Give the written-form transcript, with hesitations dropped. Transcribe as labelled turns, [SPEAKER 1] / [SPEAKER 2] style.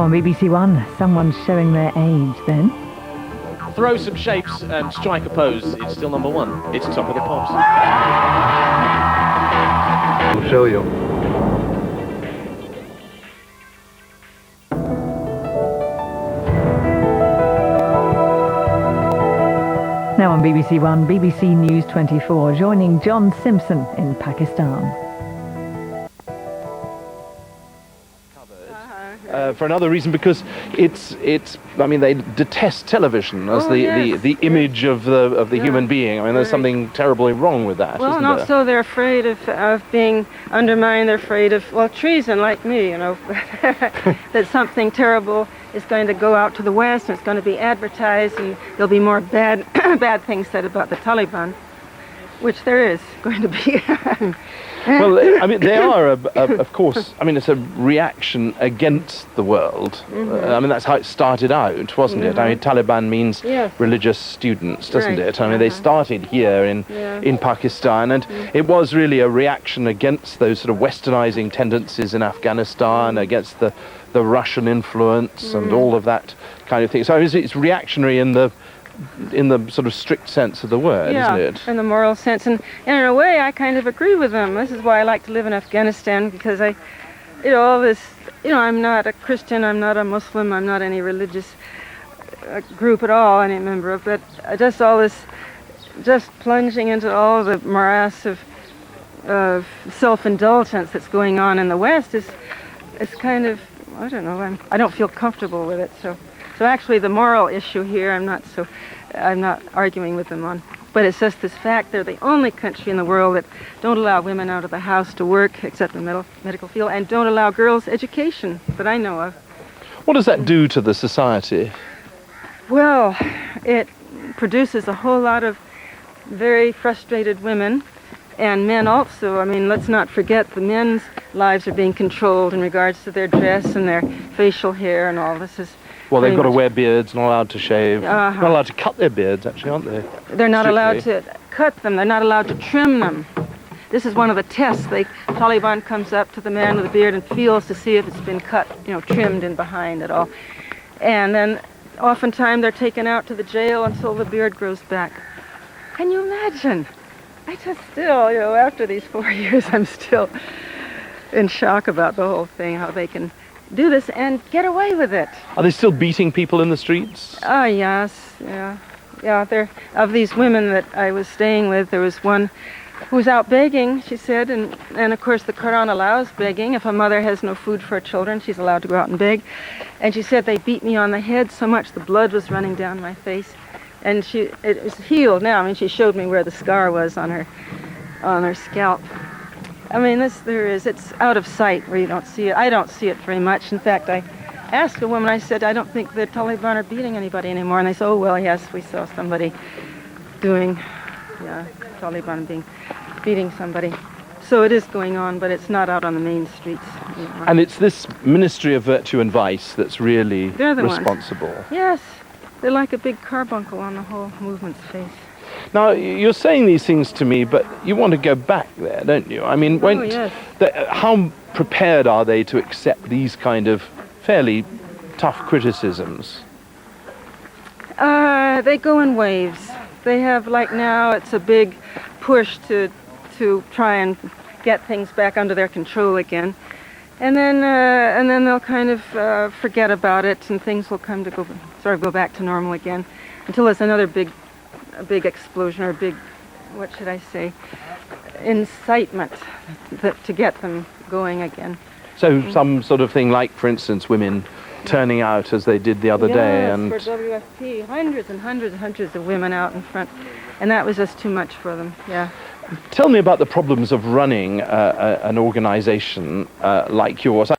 [SPEAKER 1] on BBC1, someone's showing their age then.
[SPEAKER 2] Throw some shapes and strike a pose. It's still number one. It's Top of the Pops.
[SPEAKER 3] I'll show you.
[SPEAKER 1] Now on BBC1, BBC News 24, joining John Simpson in Pakistan.
[SPEAKER 2] For another reason, because it's. I mean, they detest television as the image of the human being. I mean, there's something terribly wrong with that.
[SPEAKER 4] Well,
[SPEAKER 2] isn't
[SPEAKER 4] and also
[SPEAKER 2] there?
[SPEAKER 4] they're afraid of being undermined. They're afraid of treason, like me. That something terrible is going to go out to the West, and it's going to be advertised, and there'll be more bad bad things said about the Taliban, which there is going to be.
[SPEAKER 2] Well, I mean, they are, of course, I mean, it's a reaction against the world. I mean, that's how it started out, wasn't it? I mean, Taliban means religious students, doesn't it? I mean, they started here in Pakistan, and it was really a reaction against those sort of westernizing tendencies in Afghanistan, against the Russian influence and all of that kind of thing. So it's reactionary in the sort of strict sense of the word, isn't it?
[SPEAKER 4] In the moral sense. And in a way, I kind of agree with them. This is why I like to live in Afghanistan, because I'm not a Christian, I'm not a Muslim, I'm not any religious group at all, any member of, but just all this, just plunging into all the morass of self-indulgence that's going on in the West is kind of, I don't know, I don't feel comfortable with it. So actually the moral issue here, I'm not arguing with them on, but it's just this fact they're the only country in the world that don't allow women out of the house to work, except in the medical field, and don't allow girls education that I know of.
[SPEAKER 2] What does that do to the society?
[SPEAKER 4] Well, it produces a whole lot of very frustrated women, and men also. I mean, let's not forget the men's lives are being controlled in regards to their dress and their facial hair and all this is.
[SPEAKER 2] Well, they've got to wear beards, not allowed to shave. Not allowed to cut their beards, actually, aren't they?
[SPEAKER 4] They're not allowed to cut them. They're not allowed to trim them. This is one of the tests. Taliban comes up to the man with the beard and feels to see if it's been cut, trimmed in behind at all. And then oftentimes they're taken out to the jail until the beard grows back. Can you imagine? I just still, after these 4 years, I'm still in shock about the whole thing, how they can do this and get away with it.
[SPEAKER 2] Are they still beating people in the streets?
[SPEAKER 4] Oh, yes, yeah. There, of these women that I was staying with, there was one who was out begging, she said, and of course the Quran allows begging. If a mother has no food for her children, she's allowed to go out and beg. And she said they beat me on the head so much the blood was running down my face. And it was healed now. I mean, she showed me where the scar was on her scalp. I mean, it's out of sight where you don't see it. I don't see it very much. In fact, I asked a woman, I said, I don't think the Taliban are beating anybody anymore. And they said, oh, well, yes, we saw somebody Taliban beating somebody. So it is going on, but it's not out on the main streets anymore.
[SPEAKER 2] And it's this Ministry of Virtue and Vice that's really responsible.
[SPEAKER 4] Ones. Yes, they're like a big carbuncle on the whole movement's face.
[SPEAKER 2] Now, you're saying these things to me, but you want to go back there, don't you? I mean, how prepared are they to accept these kind of fairly tough criticisms?
[SPEAKER 4] They go in waves. They have, like now, it's a big push to try and get things back under their control again. And then they'll kind of forget about it, and things will go back to normal again, until there's another big explosion or what should I say, incitement to get them going again.
[SPEAKER 2] So some sort of thing like, for instance, women turning out as they did the other day. And
[SPEAKER 4] for WFP, hundreds and hundreds and hundreds of women out in front, and that was just too much for them, yeah.
[SPEAKER 2] Tell me about the problems of running an organization like yours.